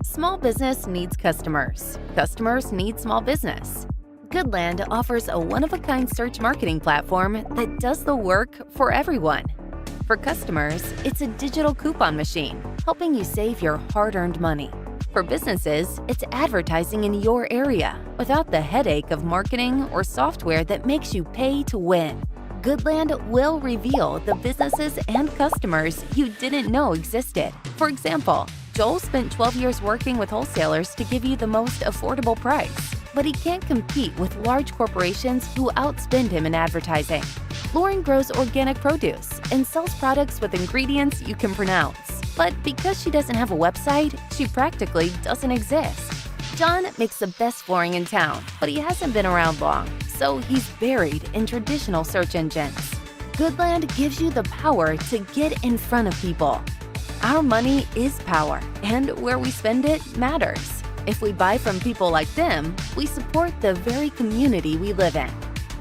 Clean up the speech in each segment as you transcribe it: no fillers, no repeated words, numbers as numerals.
Small business needs customers. Customers need small business. GoodLand offers a one-of-a-kind search marketing platform that does the work for everyone. For customers, it's a digital coupon machine, helping you save your hard-earned money. For businesses, it's advertising in your area without the headache of marketing or software that makes you pay to win. GoodLand will reveal the businesses and customers you didn't know existed. For example, Joel spent 12 years working with wholesalers to give you the most affordable price, but he can't compete with large corporations who outspend him in advertising. Lauren grows organic produce and sells products with ingredients you can pronounce, but because she doesn't have a website, she practically doesn't exist. John makes the best flooring in town, but he hasn't been around long, so he's buried in traditional search engines. GoodLand gives you the power to get in front of people. Our money is power, and where we spend it matters. If we buy from people like them, we support the very community we live in.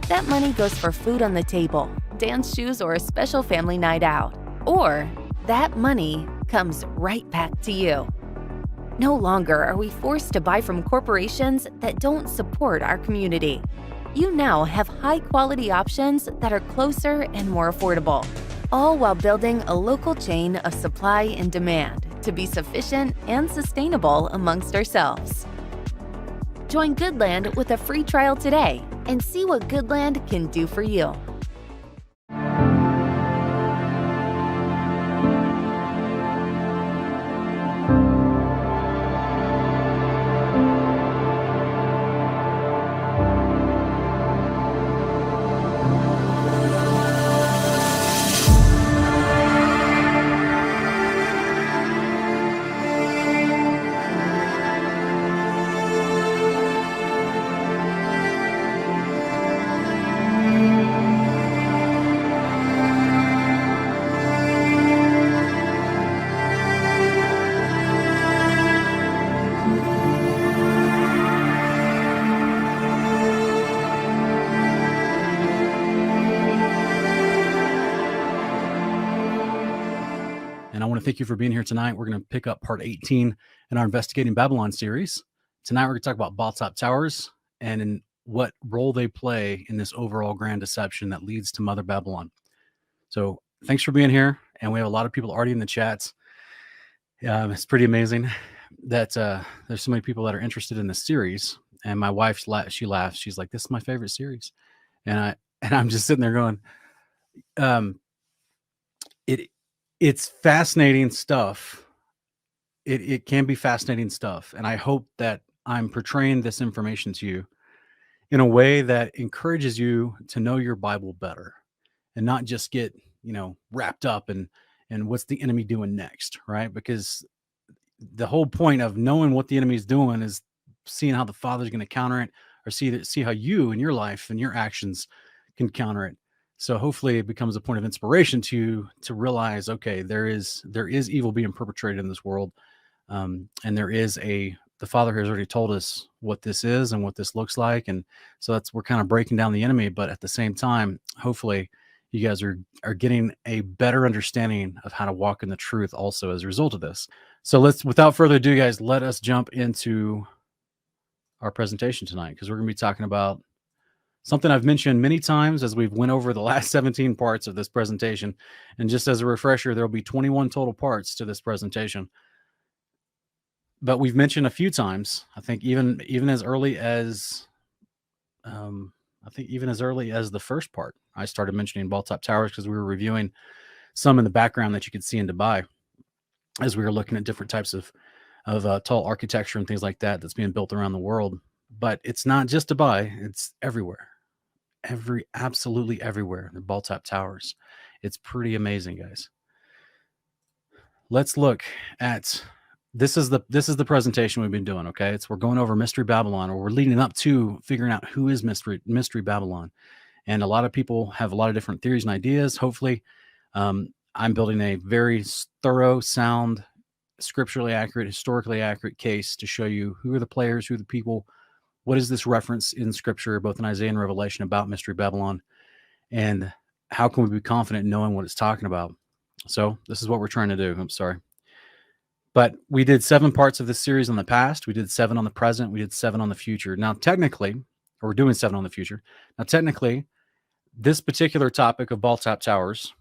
That money goes for food on the table, dance shoes, or a special family night out. Or that money comes right back to you. No longer are we forced to buy from corporations that don't support our community. You now have high-quality options that are closer and more affordable, all while building a local chain of supply and demand to be sufficient and sustainable amongst ourselves. Join GoodLand with a free trial today and see what GoodLand can do for you. And I want to thank you for being here tonight. We're going to pick up part 18 in our Investigating Babylon series. Tonight, we're going to talk about Ball-top towers and in what role they play in this overall grand deception that leads to Mother Babylon. So thanks for being here. And we have a lot of people already in the chats. It's pretty amazing that there's so many people that are interested in this series. And my wife, she laughs. She's like, "This is my favorite series." And I'm just sitting there going, it's fascinating stuff. It can be fascinating stuff. And I hope that I'm portraying this information to you in a way that encourages you to know your Bible better and not just get, wrapped up in what's the enemy doing next, right? Because the whole point of knowing what the enemy is doing is seeing how the Father's going to counter it, or see how you in your life and your actions can counter it. So hopefully it becomes a point of inspiration to realize, okay, there is evil being perpetrated in this world. And the Father has already told us what this is and what this looks like. And so we're kind of breaking down the enemy, but at the same time, hopefully you guys are getting a better understanding of how to walk in the truth also as a result of this. So without further ado, guys, let us jump into our presentation tonight, because we're going to be talking about something I've mentioned many times as we've went over the last 17 parts of this presentation. And just as a refresher, there'll be 21 total parts to this presentation. But we've mentioned a few times, I think even as early as the first part, I started mentioning Ball-top towers because we were reviewing some in the background that you could see in Dubai as we were looking at different types of tall architecture and things like that that's being built around the world. But it's not just Dubai, it's everywhere. Absolutely everywhere. The Ball-top towers. It's pretty amazing, guys. Let's look at this is the presentation we've been doing. Okay, we're going over Mystery Babylon, or we're leading up to figuring out who is Mystery Babylon. And a lot of people have a lot of different theories and ideas. Hopefully, I'm building a very thorough, sound, scripturally accurate, historically accurate case to show you who are the players, who are the people. What is this reference in Scripture, both in Isaiah and Revelation, about Mystery Babylon? And how can we be confident in knowing what it's talking about? So this is what we're trying to do. I'm sorry. But we did 7 parts of this series on the past. We did 7 on the present. We did 7 on the future. Now, technically, or we're doing 7 on the future. Now, technically, this particular topic of ball top towers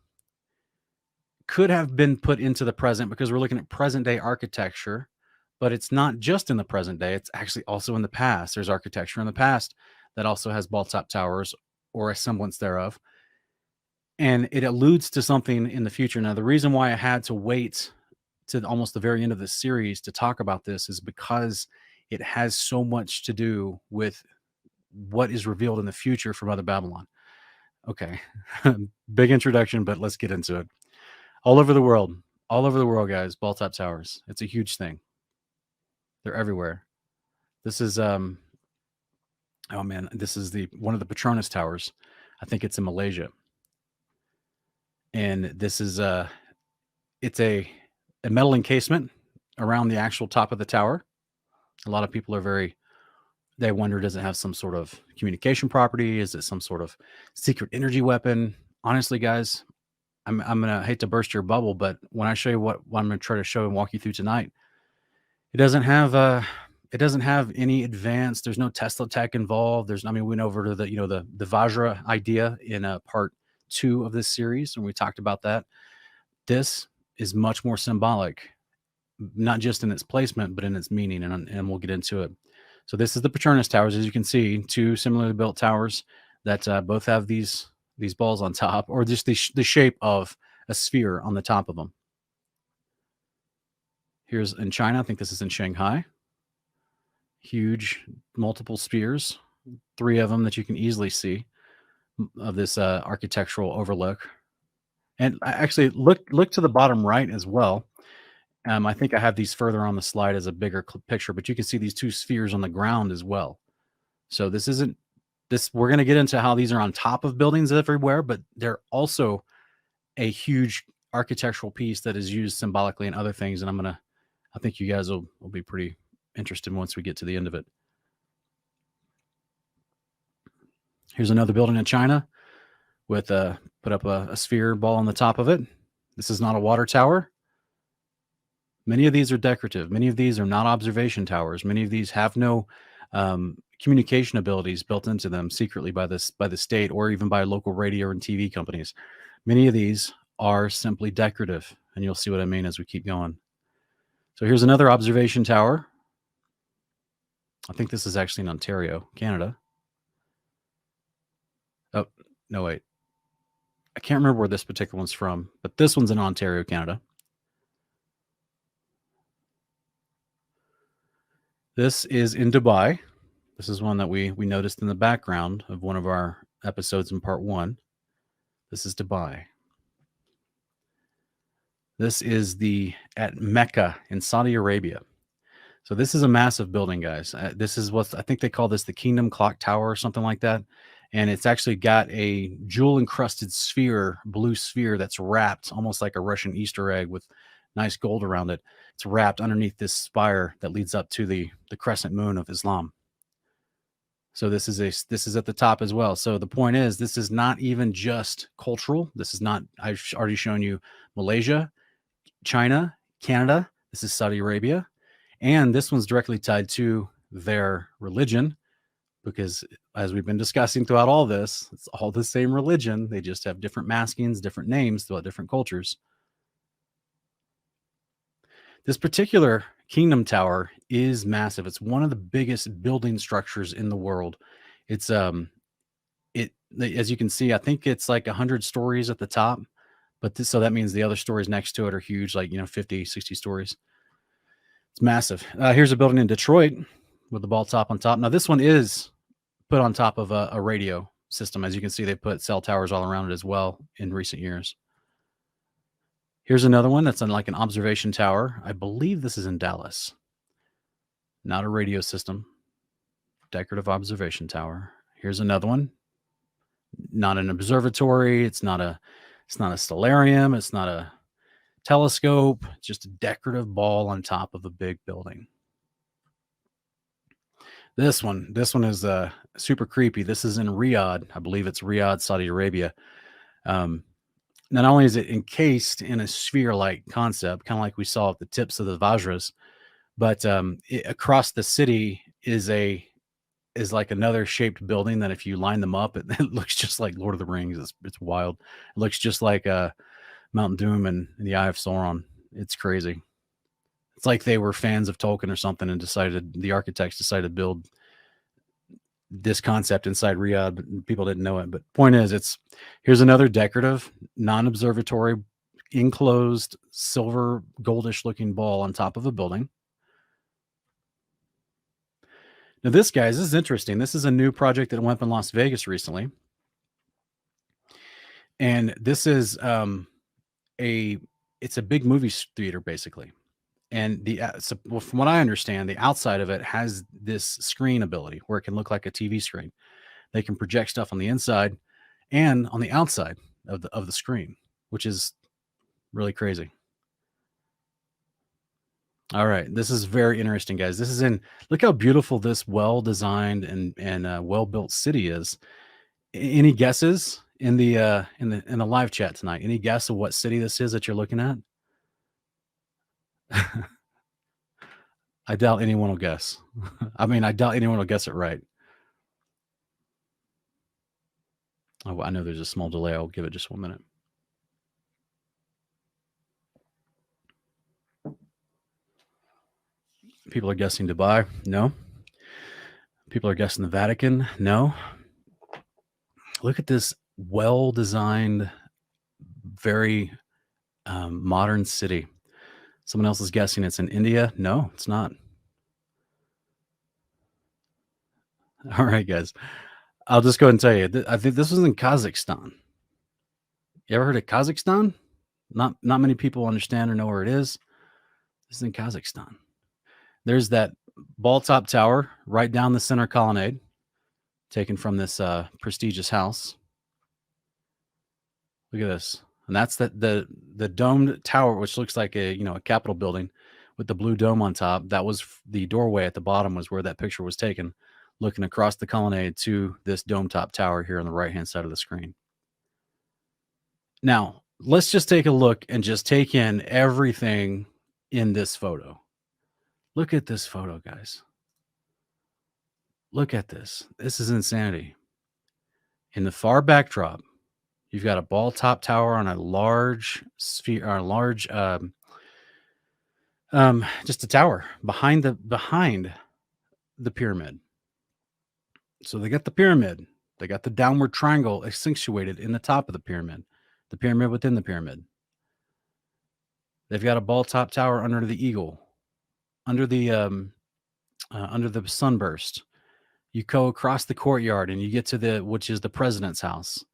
could have been put into the present because we're looking at present day architecture, but it's not just in the present day. It's actually also in the past. There's architecture in the past that also has ball top towers or a semblance thereof. And it alludes to something in the future. Now, the reason why I had to wait to almost the very end of this series to talk about this is because it has so much to do with what is revealed in the future from Mother Babylon. Okay, big introduction, but let's get into it. All over the world, guys, ball top towers. It's a huge thing. They're everywhere. This is oh man, this is one of the Petronas towers. I think it's in Malaysia. And this is it's a metal encasement around the actual top of the tower. A lot of people are they wonder, does it have some sort of communication property? Is it some sort of secret energy weapon? Honestly, guys, I'm gonna hate to burst your bubble, but when I show you what I'm gonna try to show and walk you through tonight, it doesn't have any advanced. There's no Tesla tech involved. We went over to the Vajra idea in part 2 of this series, and we talked about that. This is much more symbolic, not just in its placement, but in its meaning, and we'll get into it. So this is the Petronas towers, as you can see, 2 similarly built towers that both have these balls on top, or just the shape of a sphere on the top of them. Here's in China. I think this is in Shanghai. Huge, multiple spheres, 3 of them that you can easily see of this architectural overlook. And I actually look to the bottom right as well. I think I have these further on the slide as a bigger picture, but you can see these 2 spheres on the ground as well. So this isn't this. We're going to get into how these are on top of buildings everywhere, but they're also a huge architectural piece that is used symbolically in other things. And I think you guys will be pretty interested once we get to the end of it. Here's another building in China with put up a sphere ball on the top of it. This is not a water tower. Many of these are decorative. Many of these are not observation towers. Many of these have no communication abilities built into them secretly by the state or even by local radio and TV companies. Many of these are simply decorative, and you'll see what I mean as we keep going. So here's another observation tower. I think this is actually in Ontario, Canada. Oh, no, wait. I can't remember where this particular one's from, but this one's in Ontario, Canada. This is in Dubai. This is one that we noticed in the background of one of our episodes in part 1. This is Dubai. This is at Mecca in Saudi Arabia. So this is a massive building, guys. This is what I think they call this the Kingdom Clock Tower or something like that. And it's actually got a jewel-encrusted sphere, blue sphere that's wrapped almost like a Russian Easter egg with nice gold around it. It's wrapped underneath this spire that leads up to the crescent moon of Islam. So this is at the top as well. So the point is, this is not even just cultural. This is not. I've already shown you Malaysia, China, Canada. This is Saudi Arabia, and this one's directly tied to their religion, because as we've been discussing throughout all this, it's all the same religion. They just have different maskings, different names throughout different cultures. This particular Kingdom Tower is massive. It's one of the biggest building structures in the world. It's as you can see, I think it's like 100 stories at the top, but so that means the other stories next to it are huge, like 50, 60 stories. It's massive. Here's a building in Detroit with the ball top on top. Now this one is put on top of a radio system. As you can see, they put cell towers all around it as well in recent years. Here's another one that's on like an observation tower. I believe this is in Dallas. Not a radio system. Decorative observation tower. Here's another one. Not an observatory. It's not a stellarium. It's not a telescope. It's just a decorative ball on top of a big building. This one is super creepy. This is in Riyadh. I believe it's Riyadh, Saudi Arabia. Not only is it encased in a sphere-like concept, kind of like we saw at the tips of the Vajras, but across the city is like another shaped building that if you line them up, it, it looks just like Lord of the Rings. It's wild. It looks just like Mount Doom and the Eye of Sauron. It's crazy. It's like they were fans of Tolkien or something and the architects decided to build this concept inside Riyadh, but people didn't know it. But point is, here's another decorative, non-observatory, enclosed, silver, goldish looking ball on top of a building. Now, this, guys, this is interesting. This is a new project that went up in Las Vegas recently. And this is it's a big movie theater, basically. And well, from what I understand, the outside of it has this screen ability where it can look like a TV screen. They can project stuff on the inside and on the outside of the screen, which is really crazy. All right, this is very interesting, guys. This is look how beautiful this well-designed and well-built city is. Any guesses in the live chat tonight? Any guess of what city this is that you're looking at? I doubt anyone will guess. I mean, I doubt anyone will guess it right. Oh, I know there's a small delay. I'll give it just 1 minute. People are guessing Dubai. No. People are guessing the Vatican. No. Look at this well-designed, very modern city. Someone else is guessing it's in India. No, it's not. All right, guys. I'll just go ahead and tell you. I think this was in Kazakhstan. You ever heard of Kazakhstan? Not many people understand or know where it is. This is in Kazakhstan. There's that ball top tower right down the center colonnade, taken from this prestigious house. Look at this. And that's the domed tower, which looks like a Capitol building with the blue dome on top. That was the doorway at the bottom, was where that picture was taken, looking across the colonnade to this dome top tower here on the right-hand side of the screen. Now, let's just take a look and just take in everything in this photo. Look at this photo, guys. Look at this. This is insanity. In the far backdrop, you've got a ball top tower on a large sphere, or a large, just a tower behind the pyramid. So they got the pyramid. They got the downward triangle accentuated in the top of the pyramid within the pyramid. They've got a ball top tower under the eagle, under the sunburst. You go across the courtyard and you get to which is the president's house.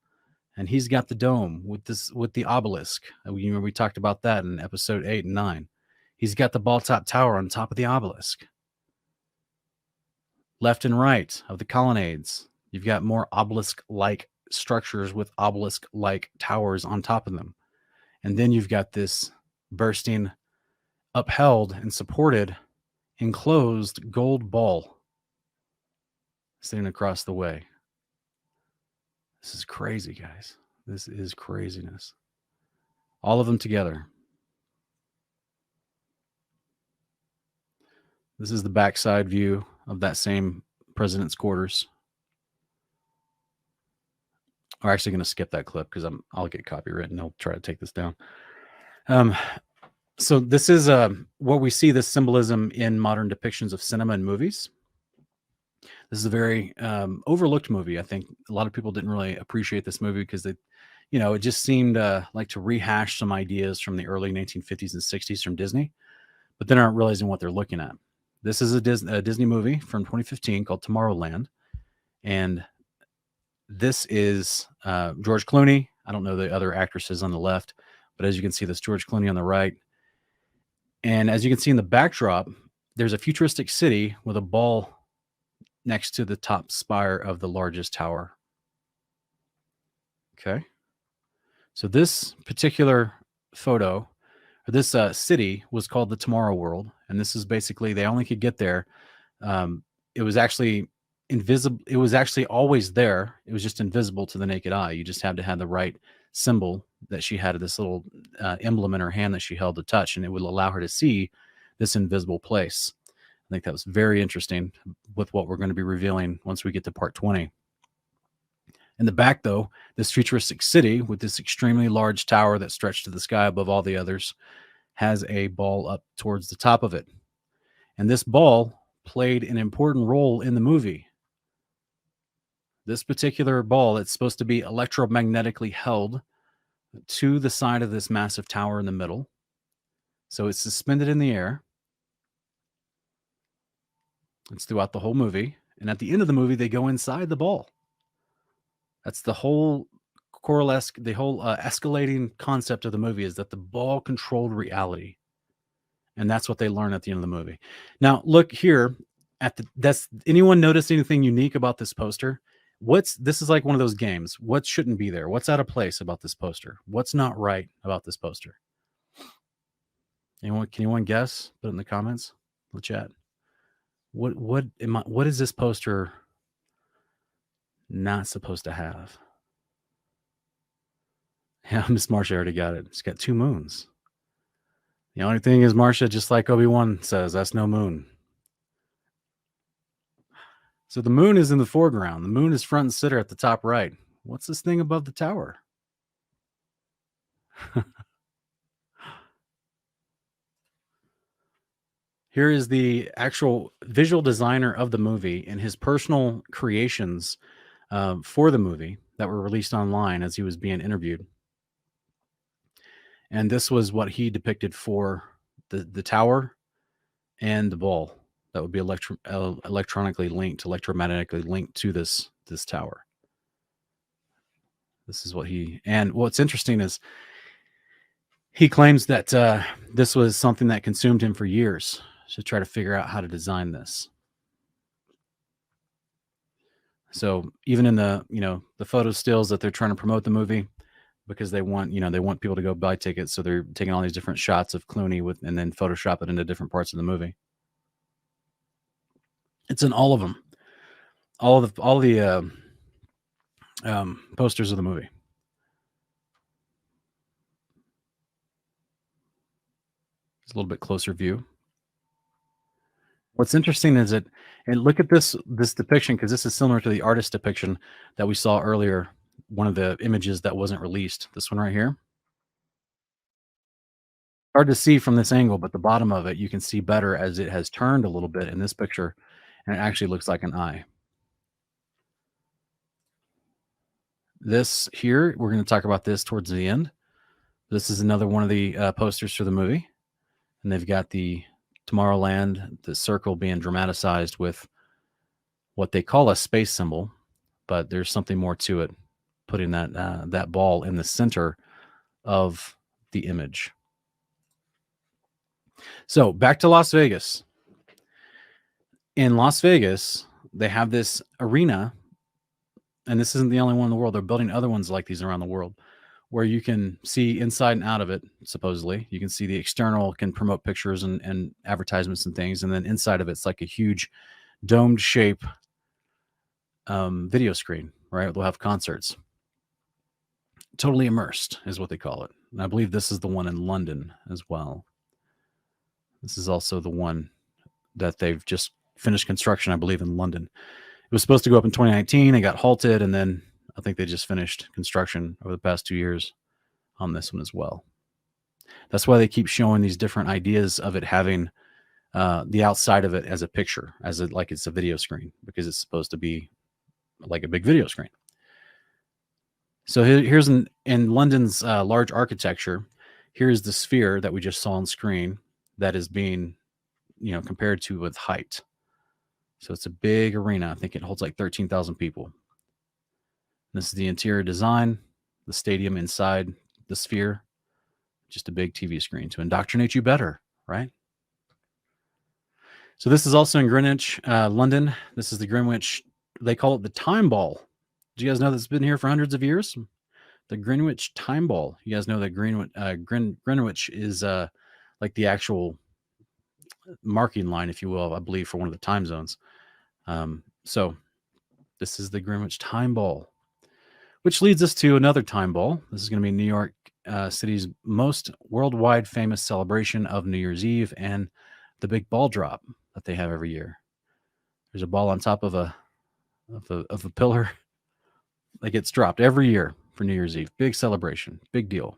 And he's got the dome with the obelisk. We talked about that in episode 8 and 9. He's got the ball top tower on top of the obelisk. Left and right of the colonnades, you've got more obelisk-like structures with obelisk-like towers on top of them. And then you've got this bursting, upheld and supported, enclosed gold ball sitting across the way. This is crazy, guys. This is craziness. All of them together. This is the backside view of that same president's quarters. We're actually going to skip that clip because I'll get copyright and they'll try to take this down. So this is what we see, this symbolism in modern depictions of cinema and movies. This is a very overlooked movie. I think a lot of people didn't really appreciate this movie because it just seemed like to rehash some ideas from the early 1950s and 60s from Disney, but then aren't realizing what they're looking at. This is a Disney movie from 2015 called Tomorrowland, and this is George Clooney. I don't know the other actresses on the left, but as you can see, this George Clooney on the right. And as you can see in the backdrop, there's a futuristic city with a ball next to the top spire of the largest tower. Okay. So this particular photo, or this city, was called the Tomorrow World. And this is basically, they only could get there. It was actually invisible. It was actually always there. It was just invisible to the naked eye. You just had to have the right symbol that she had, this little emblem in her hand that she held to touch, and it would allow her to see this invisible place. I think that was very interesting with what we're going to be revealing once we get to part 20. In the back, though, this futuristic city with this extremely large tower that stretched to the sky above all the others has a ball up towards the top of it. And this ball played an important role in the movie. This particular ball, it's supposed to be electromagnetically held to the side of this massive tower in the middle. So it's suspended in the air. It's throughout the whole movie. And at the end of the movie, they go inside the ball. That's the whole escalating concept of the movie, is that the ball controlled reality. And that's what they learn at the end of the movie. Now, look here does anyone notice anything unique about this poster? This is like one of those games. What shouldn't be there? What's out of place about this poster? What's not right about this poster? Can anyone guess? Put it in the comments. We'll chat. What is this poster not supposed to have? Yeah, Miss Marcia already got it. It's got 2 moons. The only thing is, Marcia, just like Obi-Wan says, that's no moon. So the moon is in the foreground. The moon is front and center at the top right. What's this thing above the tower? Here is the actual visual designer of the movie and his personal creations for the movie that were released online as he was being interviewed. And this was what he depicted for the tower and the ball that would be electromagnetically linked to this tower. This is what and what's interesting is he claims that this was something that consumed him for years to try to figure out how to design this. So even in the photo stills that they're trying to promote the movie, because they want people to go buy tickets, so they're taking all these different shots of Clooney and then Photoshop it into different parts of the movie. It's in all of them, all the posters of the movie. It's a little bit closer view. What's interesting is and look at this depiction, because this is similar to the artist depiction that we saw earlier. One of the images that wasn't released. This one right here. Hard to see from this angle, but the bottom of it you can see better as it has turned a little bit in this picture, and it actually looks like an eye. This here, we're going to talk about this towards the end. This is another one of the posters for the movie, and they've got the Tomorrowland, the circle being dramatized with what they call a space symbol, but there's something more to it, putting that ball in the center of the image. So back to Las Vegas. In Las Vegas, they have this arena, and this isn't the only one in the world. They're building other ones like these around the world, where you can see inside and out of it. Supposedly, you can see the external, can promote pictures and advertisements and things, and then inside of it's like a huge domed shape video screen, right? They'll have concerts. Totally immersed is what they call it. And I believe this is the one in London as well. This is also the one that they've just finished construction, I believe, in London. It was supposed to go up in 2019. It got halted, and then I think they just finished construction over the past 2 years on this one as well. That's why they keep showing these different ideas of it having the outside of it as a picture, like it's a video screen, because it's supposed to be like a big video screen. So here's in London's large architecture. Here's the sphere that we just saw on screen that is being, compared to with height. So it's a big arena. I think it holds like 13,000 people. This is the interior design, the stadium inside the sphere, just a big TV screen to indoctrinate you better, right? So this is also in Greenwich, London. This is the Greenwich, they call it the time ball. Do you guys know that's been here for hundreds of years? The Greenwich time ball. You guys know that Greenwich is like the actual marking line, if you will, I believe, for one of the time zones. So this is the Greenwich time ball, Which leads us to another time ball. This is going to be New York City's most worldwide famous celebration of New Year's Eve and the big ball drop that they have every year. There's a ball on top of a pillar that gets dropped every year for New Year's Eve. Big celebration, big deal.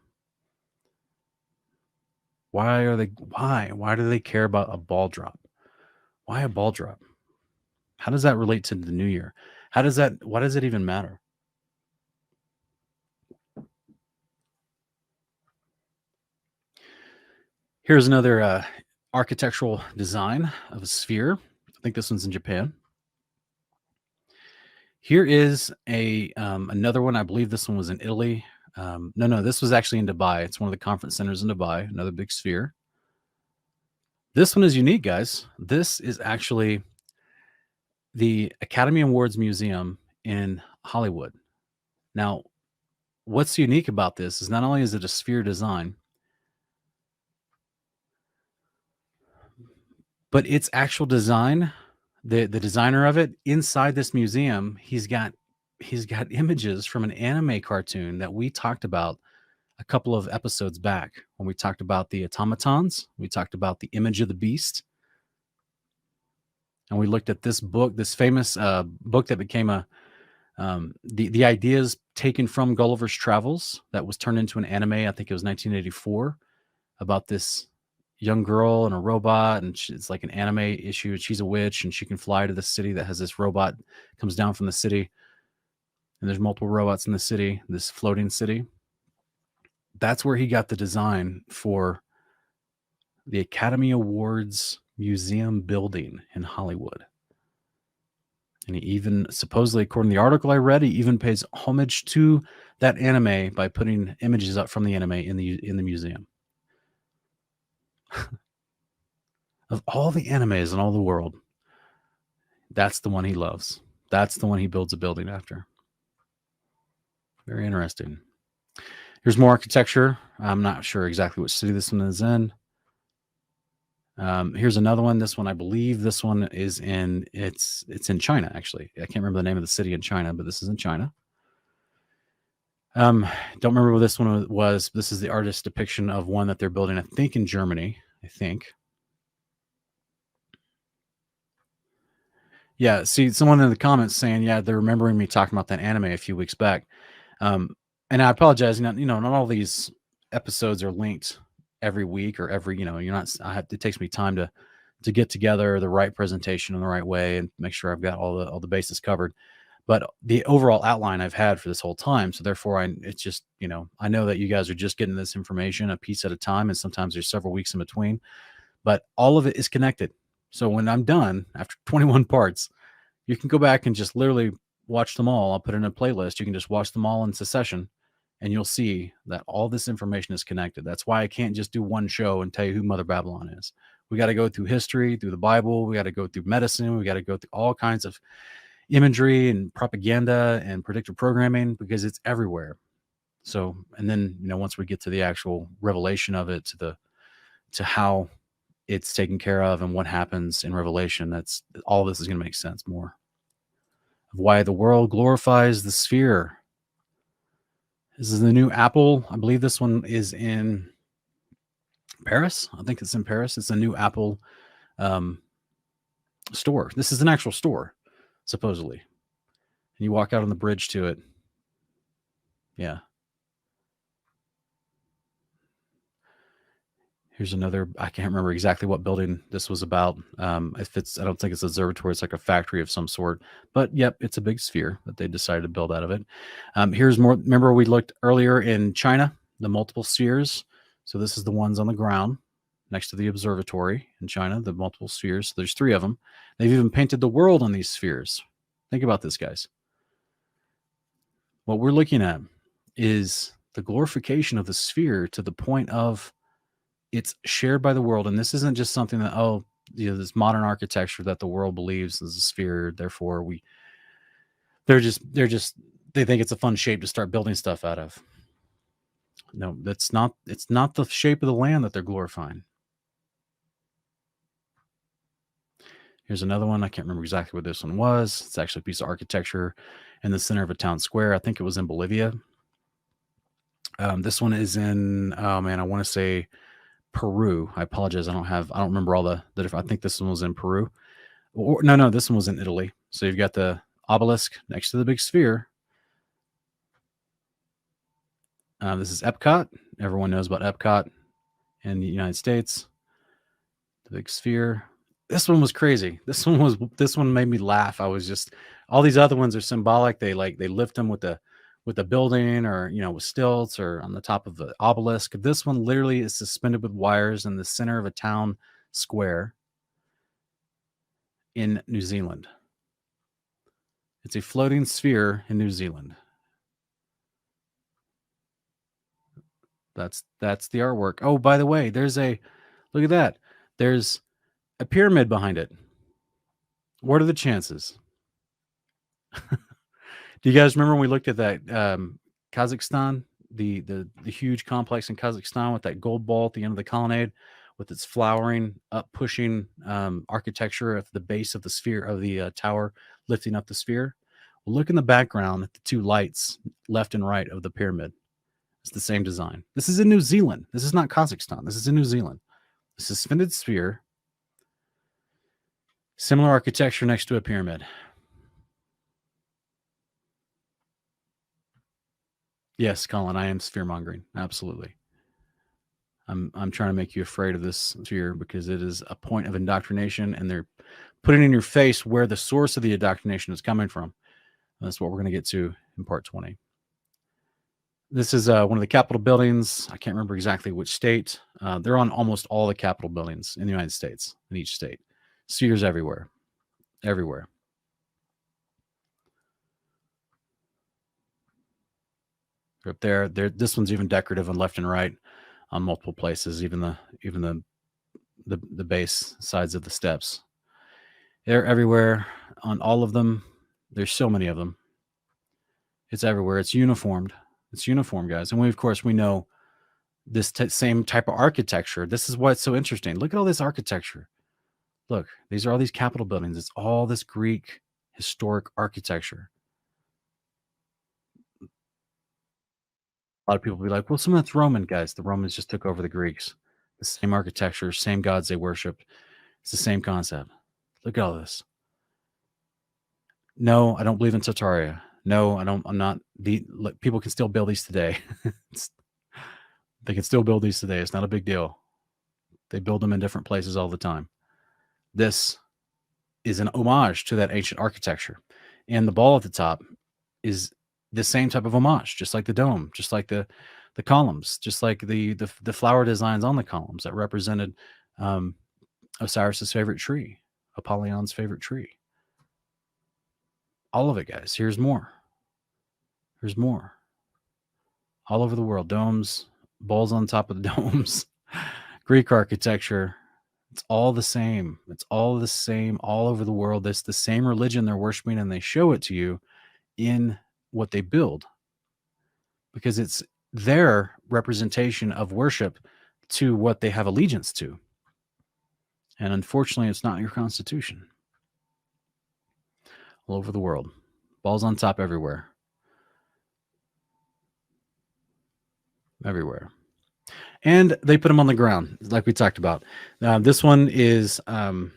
Why do they care about a ball drop? Why a ball drop? How does that relate to the new year? Why does it even matter? Here's another architectural design of a sphere. I think this one's in Japan. Here is another one. I believe this one was in Italy. No, this was actually in Dubai. It's one of the conference centers in Dubai, another big sphere. This one is unique, guys. This is actually the Academy Awards Museum in Hollywood. Now, what's unique about this is not only is it a sphere design, but its actual design, the designer of it, inside this museum, he's got images from an anime cartoon that we talked about a couple of episodes back when we talked about the automatons. We talked about the image of the beast. And we looked at this book, this famous book that became the ideas taken from Gulliver's Travels that was turned into an anime. I think it was 1984, about this young girl and a robot, and it's like an anime issue. She's a witch and she can fly to the city that has this robot, comes down from the city, and there's multiple robots in the city, this floating city. That's where he got the design for the Academy Awards Museum building in Hollywood. And he even, supposedly, according to the article I read, he even pays homage to that anime by putting images up from the anime in the museum. Of all the animes in all the world, that's the one he loves. That's the one he builds a building after. Very interesting. Here's more architecture. I'm not sure exactly which city this one is in. Here's another one. This one, I believe this one is it's in China, actually. I can't remember the name of the city in China, but this is in China. Don't remember what this one was. This is the artist's depiction of one that they're building, I think, in Germany. I think. Yeah, see, someone in the comments saying, yeah, they're remembering me talking about that anime a few weeks back. And I apologize, not all these episodes are linked every week or every, it takes me time to get together the right presentation in the right way and make sure I've got all the bases covered. But the overall outline I've had for this whole time. So therefore it's just, I know that you guys are just getting this information a piece at a time. And sometimes there's several weeks in between, but all of it is connected. So when I'm done after 21 parts, you can go back and just literally watch them all. I'll put in a playlist. You can just watch them all in succession and you'll see that all this information is connected. That's why I can't just do one show and tell you who Mother Babylon is. We got to go through history, through the Bible. We got to go through medicine. We got to go through all kinds of imagery and propaganda and predictive programming because it's everywhere. So, and then, once we get to the actual revelation of it, to how it's taken care of and what happens in Revelation, that's all this is going to make sense more of why the world glorifies the sphere. This is the new Apple. I believe this one is in Paris. I think it's in Paris. It's a new Apple store. This is an actual store, supposedly. And you walk out on the bridge to it. Yeah. Here's another. I can't remember exactly what building this was about. I don't think it's an observatory. It's like a factory of some sort. But yep, it's a big sphere that they decided to build out of it. Here's more. Remember we looked earlier in China, the multiple spheres. So this is the ones on the ground next to the observatory in China, the multiple spheres. So there's 3 of them. They've even painted the world on these spheres. Think about this, guys. What we're looking at is the glorification of the sphere to the point of it's shared by the world. And this isn't just something that, this modern architecture that the world believes is a sphere. Therefore they think it's a fun shape to start building stuff out of. No, it's not the shape of the land that they're glorifying. Here's another one. I can't remember exactly what this one was. It's actually a piece of architecture in the center of a town square. I think it was in Bolivia. This one is in, oh man, I want to say Peru. I apologize. I don't remember all the different, I think this one was in Peru. Or no, this one was in Italy. So you've got the obelisk next to the big sphere. This is Epcot. Everyone knows about Epcot in the United States. The big sphere. This one was crazy. This one made me laugh. I was just, all these other ones are symbolic. They lift them with the building, or with stilts, or on the top of the obelisk. This one literally is suspended with wires in the center of a town square in New Zealand. It's a floating sphere in New Zealand. That's the artwork. Oh, by the way, look at that. There's a pyramid behind it. What are the chances? Do you guys remember when we looked at that Kazakhstan, the huge complex in Kazakhstan with that gold ball at the end of the colonnade, with its flowering up pushing architecture at the base of the sphere of the tower, lifting up the sphere? Well, look in the background at the two lights left and right of the pyramid. It's the same design. This is in New Zealand. This is not Kazakhstan. This is in New Zealand. The suspended sphere, similar architecture next to a pyramid. Yes, Colin, I am sphere mongering. Absolutely. I'm trying to make you afraid of this sphere because it is a point of indoctrination, and they're putting in your face where the source of the indoctrination is coming from. And that's what we're going to get to in part 20. This is one of the Capitol buildings. I can't remember exactly which state. They're on almost all the Capitol buildings in the United States, in each state. Spheres everywhere. Everywhere. They're up there. This one's even decorative on left and right on multiple places, even the base sides of the steps. They're everywhere on all of them. There's so many of them. It's everywhere. It's uniformed. It's uniform, guys. And we know this same type of architecture. This is what's so interesting. Look at all this architecture. Look, these are all these Capitol buildings. It's all this Greek historic architecture. A lot of people will be like, well, some of that's Roman, guys. The Romans just took over the Greeks. The same architecture, same gods they worship. It's the same concept. Look at all this. No, I don't believe in Tartaria. No, I don't. I'm not. People can still build these today. They can still build these today. It's not a big deal. They build them in different places all the time. This is an homage to that ancient architecture. And the ball at the top is the same type of homage, just like the dome, just like the columns, just like the flower designs on the columns that represented Osiris's favorite tree, Apollyon's favorite tree. All of it, guys. Here's more. Here's more. All over the world. Domes, balls on top of the domes, Greek architecture. It's all the same. It's all the same all over the world. It's the same religion they're worshiping, and they show it to you in what they build, because it's their representation of worship to what they have allegiance to. And unfortunately, it's not your constitution. All over the world. Balls on top everywhere. Everywhere. And they put them on the ground, like we talked about. This one is, I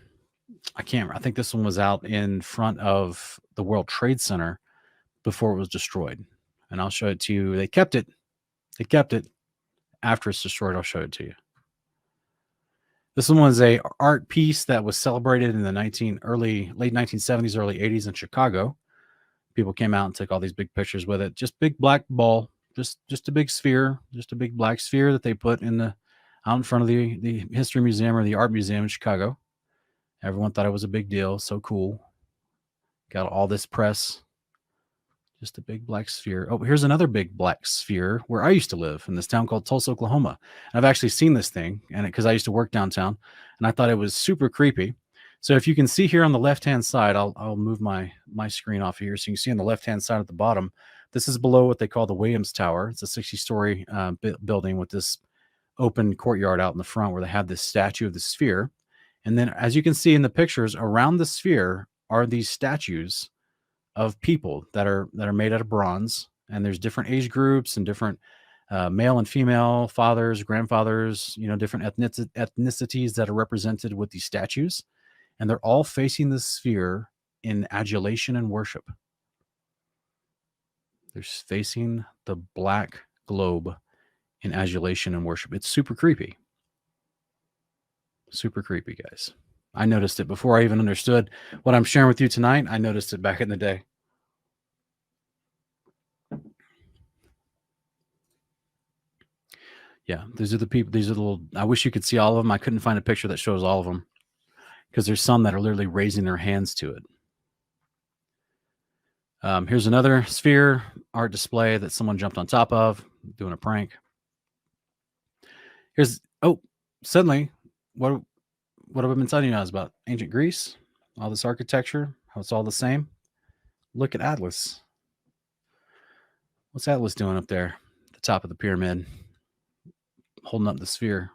think this one was out in front of the World Trade Center before it was destroyed. And I'll show it to you. They kept it. After it's destroyed, I'll show it to you. This one was a art piece that was celebrated in the late 1970s, early 80s in Chicago. People came out and took all these big pictures with it. Just big black ball, just a big sphere, just a big black sphere that they put out in front of the History Museum or the Art Museum in Chicago. Everyone thought it was a big deal. So cool. Got all this press. Just a big black sphere. Oh, here's another big black sphere where I used to live, in this town called Tulsa, Oklahoma. And I've actually seen this thing, and because I used to work downtown, and I thought it was super creepy. So if you can see here on the left-hand side, I'll move my screen off here so you can see on the left-hand side at the bottom. This is below what they call the Williams Tower. It's a 60-story building with this open courtyard out in the front where they have this statue of the sphere. And then, as you can see in the pictures, around the sphere are these statues of people that are made out of bronze, and there's different age groups and different male and female fathers, grandfathers, different ethnicities that are represented with these statues, and they're all facing the sphere in adulation and worship. They're facing the black globe in adulation and worship. It's super creepy. Super creepy, guys. I noticed it before I even understood what I'm sharing with you tonight. I noticed it back in the day. Yeah, these are the people. These are the little. I wish you could see all of them. I couldn't find a picture that shows all of them because there's some that are literally raising their hands to it. Here's another sphere art display that someone jumped on top of, doing a prank. Suddenly, what have I been telling you guys about ancient Greece? All this architecture, how it's all the same. Look at Atlas. What's Atlas doing up there at the top of the pyramid, holding up the sphere?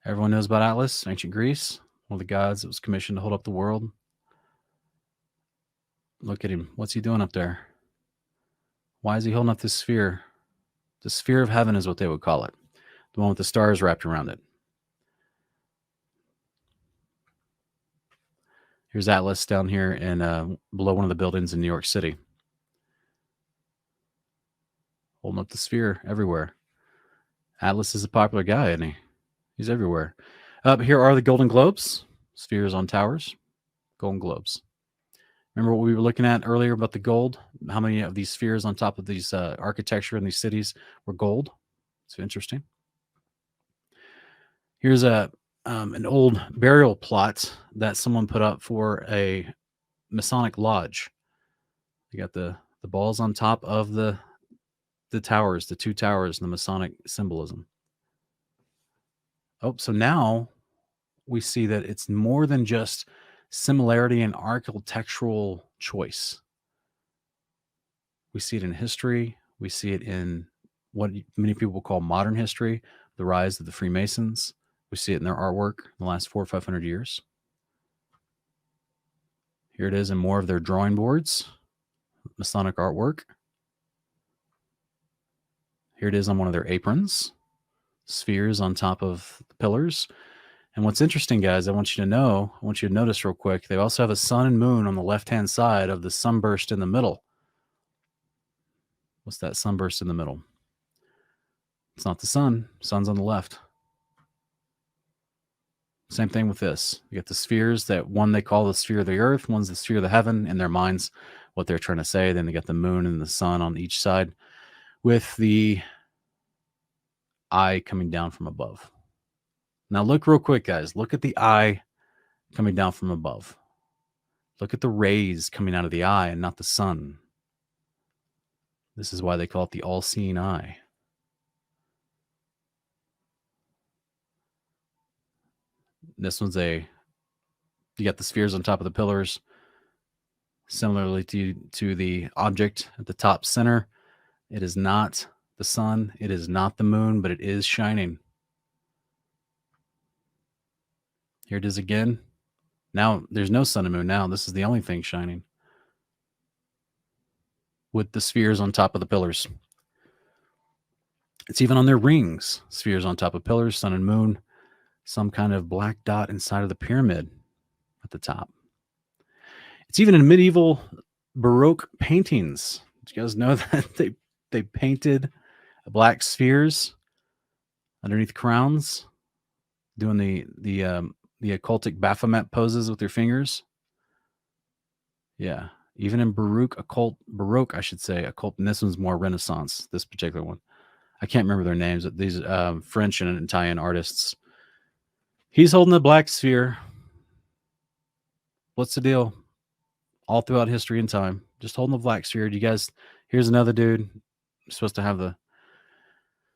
Everyone knows about Atlas, ancient Greece, one of the gods that was commissioned to hold up the world. Look at him. What's he doing up there? Why is he holding up this sphere? The sphere of heaven is what they would call it. The one with the stars wrapped around it. Here's Atlas down here in below one of the buildings in New York City. Holding up the sphere everywhere. Atlas is a popular guy, isn't he? He's everywhere. Here are the Golden Globes. Spheres on towers. Golden Globes. Remember what we were looking at earlier about the gold? How many of these spheres on top of these architecture in these cities were gold? It's interesting. Here's an old burial plot that someone put up for a Masonic lodge. You got the balls on top of the towers, the two towers, and the Masonic symbolism. So now we see that it's more than just similarity in architectural choice. We see it in history. We see it in what many people call modern history, the rise of the Freemasons. We see it in their artwork in the last 400 or 500 years. Here it is in more of their drawing boards, Masonic artwork. Here it is on one of their aprons, spheres on top of the pillars. And what's interesting, guys, I want you to notice real quick, they also have a sun and moon on the left-hand side of the sunburst in the middle. What's that sunburst in the middle? It's not the sun. Sun's on the left. Same thing with this. You get the spheres that one they call the sphere of the earth, one's the sphere of the heaven in their minds, what they're trying to say. Then they got the moon and the sun on each side with the eye coming down from above. Now look real quick, guys. Look at the eye coming down from above. Look at the rays coming out of the eye and not the sun. This is why they call it the all-seeing eye. This one's you got the spheres on top of the pillars. Similarly to the object at the top center, it is not the sun, it is not the moon, but it is shining. Here it is again. Now there's no sun and moon now. This is the only thing shining with the spheres on top of the pillars. It's even on their rings. Spheres on top of pillars, sun and moon, some kind of black dot inside of the pyramid at the top. It's even in medieval Baroque paintings. Did you guys know that they painted black spheres underneath crowns, doing the occultic Baphomet poses with their fingers? Yeah, even in Baroque, I should say, occult, and this one's more Renaissance, this particular one. I can't remember their names, but these French and Italian artists. He's holding the black sphere. What's the deal? All throughout history and time, just holding the black sphere. You guys, here's another dude supposed to have the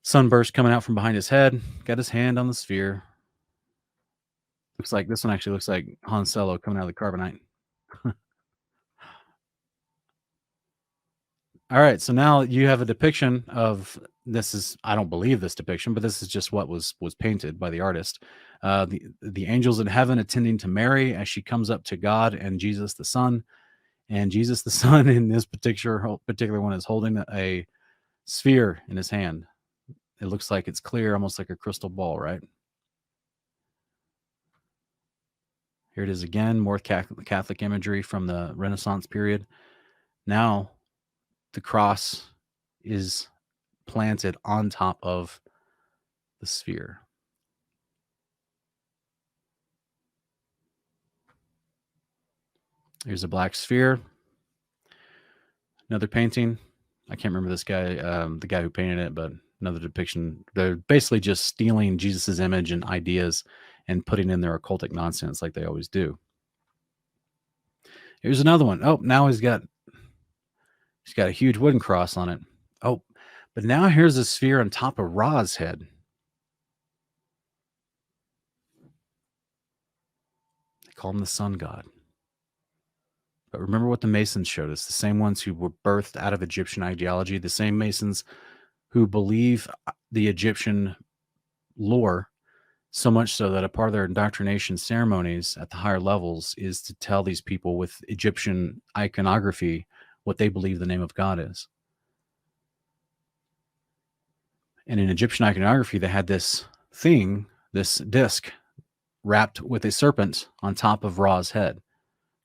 sunburst coming out from behind his head. Got his hand on the sphere. Looks like this one actually looks like Han Solo coming out of the carbonite. All right, so now you have a depiction of this is, I don't believe this depiction, but this is just what was painted by the artist. The angels in heaven attending to Mary as she comes up to God and Jesus the Son. And Jesus the Son in this particular one is holding a sphere in his hand. It looks like it's clear, almost like a crystal ball, right? Here it is again, more Catholic imagery from the Renaissance period. Now the cross is planted on top of the sphere. Here's a black sphere. Another painting. I can't remember this guy, the guy who painted it, but another depiction. They're basically just stealing Jesus's image and ideas and putting in their occultic nonsense like they always do. Here's another one. Oh, now he's got a huge wooden cross on it. Oh, but now here's a sphere on top of Ra's head. They call him the sun god. But remember what the Masons showed us, the same ones who were birthed out of Egyptian ideology, the same Masons who believe the Egyptian lore so much so that a part of their indoctrination ceremonies at the higher levels is to tell these people with Egyptian iconography what they believe the name of God is. And in Egyptian iconography, they had this thing, this disc, wrapped with a serpent on top of Ra's head.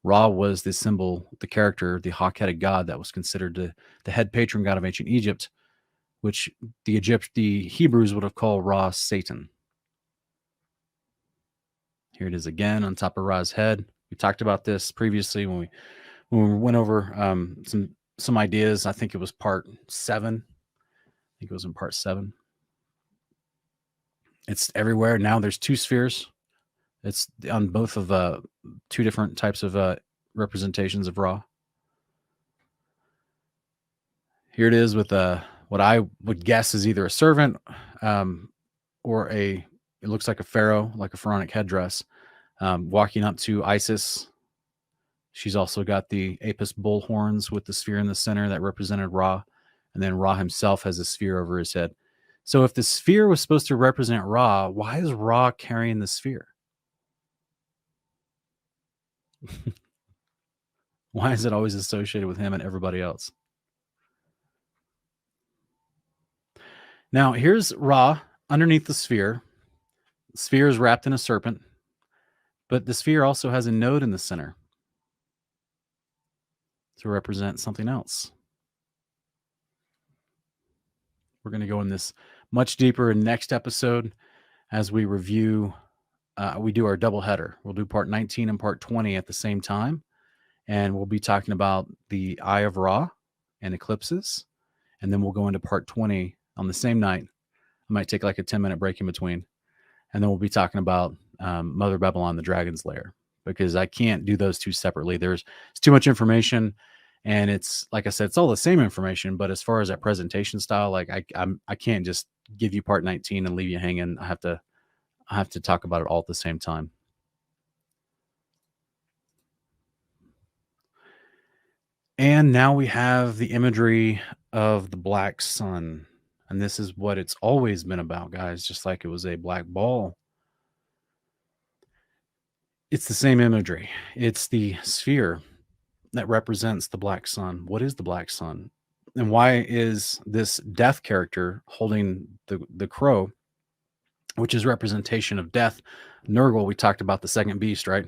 Ra was the symbol, the character, the hawk-headed god that was considered the head patron god of ancient Egypt, which the Hebrews would have called Ra Satan. Here it is again on top of Ra's head. We talked about this previously when we went over some ideas. I think it was part 7. I think it was in part 7. It's everywhere. Now there's 2 spheres. It's on both of 2 different types of representations of Ra. Here it is with what I would guess is either a servant or it looks like a pharaoh, like a pharaonic headdress, walking up to Isis. She's also got the Apis bull horns with the sphere in the center that represented Ra. And then Ra himself has a sphere over his head. So if the sphere was supposed to represent Ra, why is Ra carrying the sphere? Why is it always associated with him and everybody else? Now, here's Ra underneath the sphere. The sphere is wrapped in a serpent, but the sphere also has a node in the center to represent something else. We're going to go in this much deeper in next episode as we review. We do our double header. We'll do part 19 and part 20 at the same time. And we'll be talking about the Eye of Ra and eclipses. And then we'll go into part 20 on the same night. I might take like a 10-minute break in between. And then we'll be talking about Mother Babylon, the Dragon's Lair, because I can't do those 2 separately. It's too much information. And it's, like I said, it's all the same information. But as far as that presentation style, like I can't just give you part 19 and leave you hanging. I have to talk about it all at the same time. And now we have the imagery of the black sun. And this is what it's always been about, guys, just like it was a black ball. It's the same imagery. It's the sphere that represents the black sun. What is the black sun? And why is this death character holding the crow, which is representation of death? Nurgle, we talked about the second beast, right?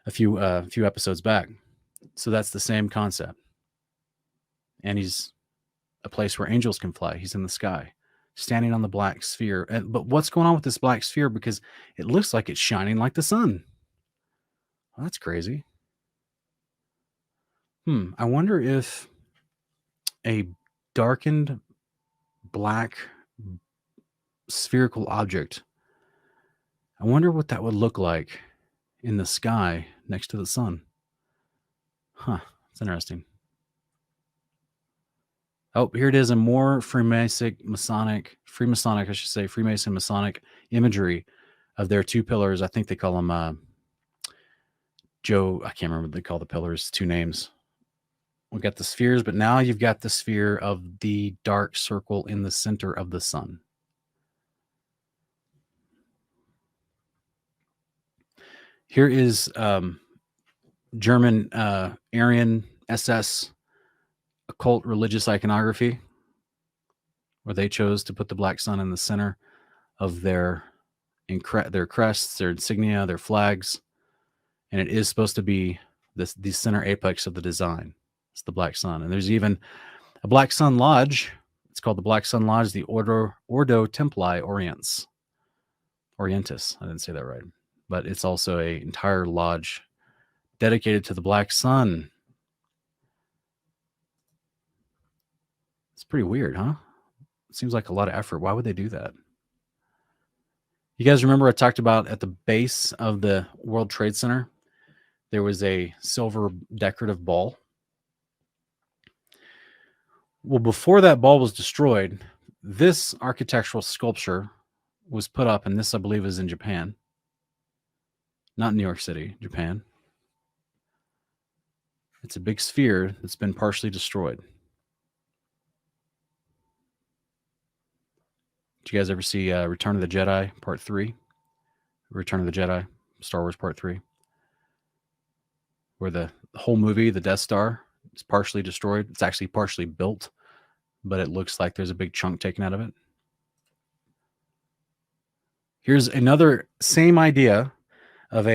A few episodes back. So that's the same concept. And he's a place where angels can fly. He's in the sky, standing on the black sphere. But what's going on with this black sphere? Because it looks like it's shining like the sun. Well, that's crazy. I wonder if a darkened black spherical object, I wonder what that would look like in the sky next to the sun. It's interesting. Oh, here it is, a more Freemason Masonic imagery of their 2 pillars. I think they call them Joe. I can't remember what they call the pillars. 2 names. We got the spheres, but now you've got the sphere of the dark circle in the center of the sun. Here is German Aryan SS occult religious iconography, where they chose to put the black sun in the center of their crests, their insignia, their flags, and it is supposed to be the center apex of the design. It's the black sun, and there's even a black sun lodge. It's called the Black Sun Lodge, the Ordo Templi Orientis. I didn't say that right, but it's also an entire lodge dedicated to the black sun. It's pretty weird, huh? It seems like a lot of effort. Why would they do that? You guys remember I talked about at the base of the World Trade Center, there was a silver decorative ball. Well, before that ball was destroyed, this architectural sculpture was put up, and this, I believe, is in Japan. Not New York City, Japan. It's a big sphere that's been partially destroyed. Did you guys ever see Return of the Jedi Part 3? Return of the Jedi, Star Wars Part 3? Where the whole movie, the Death Star, is partially destroyed. It's actually partially built, but it looks like there's a big chunk taken out of it. Here's another same idea of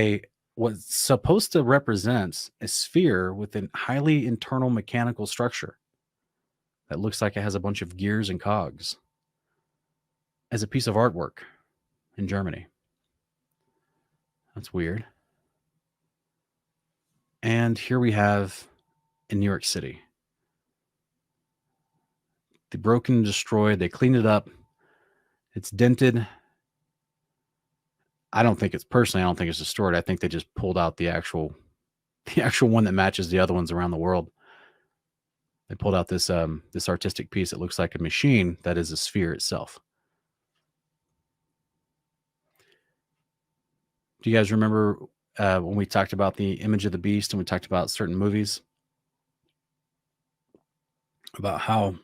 what's supposed to represent a sphere with a highly internal mechanical structure that looks like it has a bunch of gears and cogs as a piece of artwork in Germany. That's weird. And here we have in New York City. They broken and destroyed. They cleaned it up. It's dented. I don't think it's destroyed. I think they just pulled out the actual one that matches the other ones around the world. They pulled out this artistic piece that looks like a machine that is a sphere itself. Do you guys remember when we talked about the image of the beast and we talked about certain movies? About how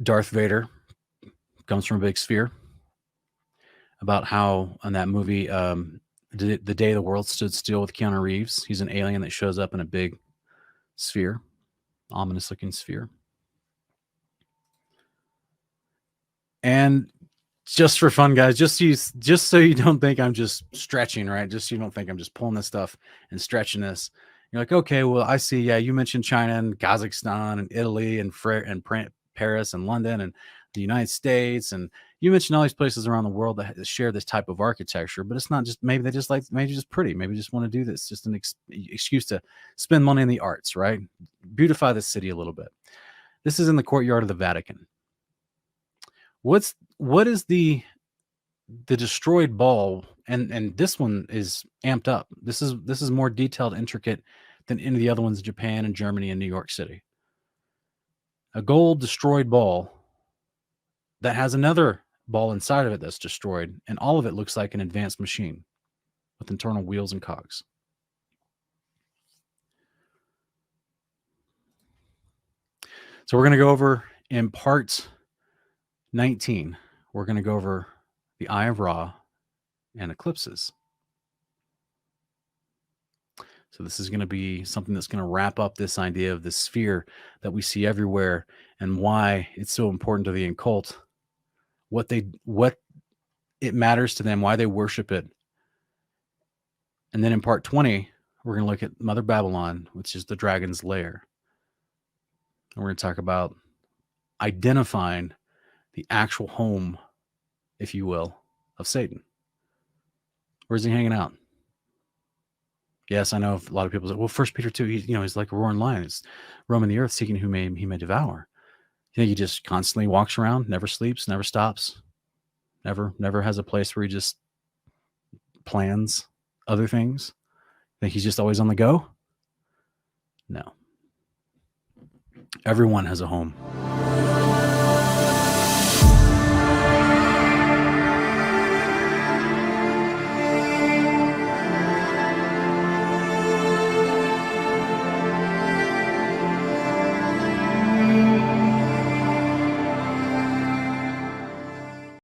Darth Vader comes from a big sphere. About how on that movie, The Day the World Stood Still with Keanu Reeves, he's an alien that shows up in a big sphere, ominous looking sphere. And just for fun, guys, just so you don't think I'm just stretching, right? Just so you don't think I'm just pulling this stuff and stretching this. You're like, okay, well, I see. Yeah, you mentioned China and Kazakhstan and Italy and Paris and London and the United States, and you mentioned all these places around the world that share this type of architecture. But it's not just maybe they just pretty. Maybe just want to do this. Just an excuse to spend money in the arts, right? Beautify the city a little bit. This is in the courtyard of the Vatican. What is the destroyed ball? And this one is amped up. This is more detailed, intricate than any of the other ones in Japan and Germany and New York City. A gold destroyed ball that has another ball inside of it that's destroyed, and all of it looks like an advanced machine with internal wheels and cogs. So we're going to go over in part 19, we're going to go over the Eye of Ra and eclipses. So this is going to be something that's going to wrap up this idea of the sphere that we see everywhere and why it's so important to the occult, what it matters to them, why they worship it. And then in part 20, we're going to look at Mother Babylon, which is the dragon's lair. And we're going to talk about identifying the actual home, if you will, of Satan. Where's he hanging out? Yes, I know a lot of people say, well, 1 Peter 2, he's like a roaring lion. It's roaming the earth, seeking whom he may devour. You think he just constantly walks around, never sleeps, never stops, never has a place where he just plans other things? Think he's just always on the go? No. Everyone has a home.